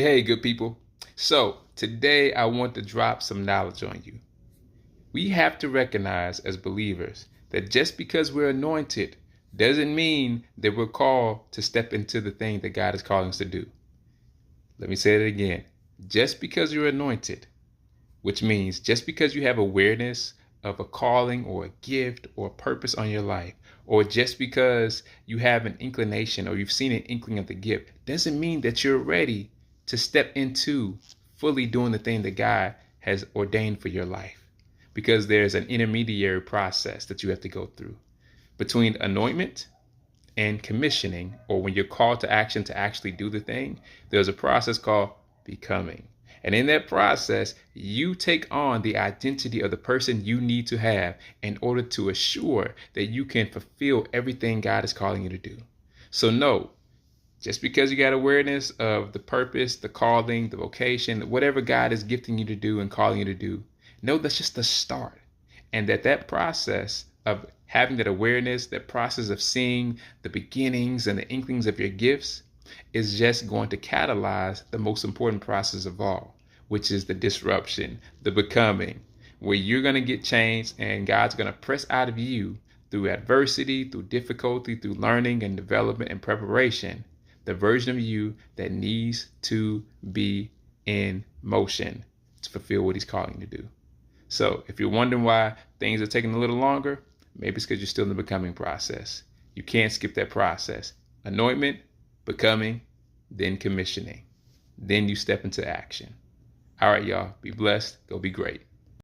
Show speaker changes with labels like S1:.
S1: Hey, good people. So, today I want to drop some knowledge on you. We have to recognize as believers that just because we're anointed doesn't mean that we're called to step into the thing that God is calling us to do. Let me say it again. Just because you're anointed, which means just because you have awareness of a calling or a gift or a purpose on your life, or just because you have an inclination or you've seen an inkling of the gift, doesn't mean that you're ready to step into fully doing the thing that God has ordained for your life. Because there's an intermediary process that you have to go through between anointment and commissioning, or when you're called to action to actually do the thing. There's a process called becoming. And in that process, you take on the identity of the person you need to have in order to assure that you can fulfill everything God is calling you to do. So, no, just because you got awareness of the purpose, the calling, the vocation, whatever God is gifting you to do and calling you to do, no, that's just the start. And that process of having that awareness, that process of seeing the beginnings and the inklings of your gifts is just going to catalyze the most important process of all, which is the disruption, the becoming, where you're going to get changed and God's going to press out of you through adversity, through difficulty, through learning and development and preparation, the version of you that needs to be in motion to fulfill what he's calling you to do. So if you're wondering why things are taking a little longer, maybe it's because you're still in the becoming process. You can't skip that process. Anointment, becoming, then commissioning. Then you step into action. All right, y'all. Be blessed. Go be great.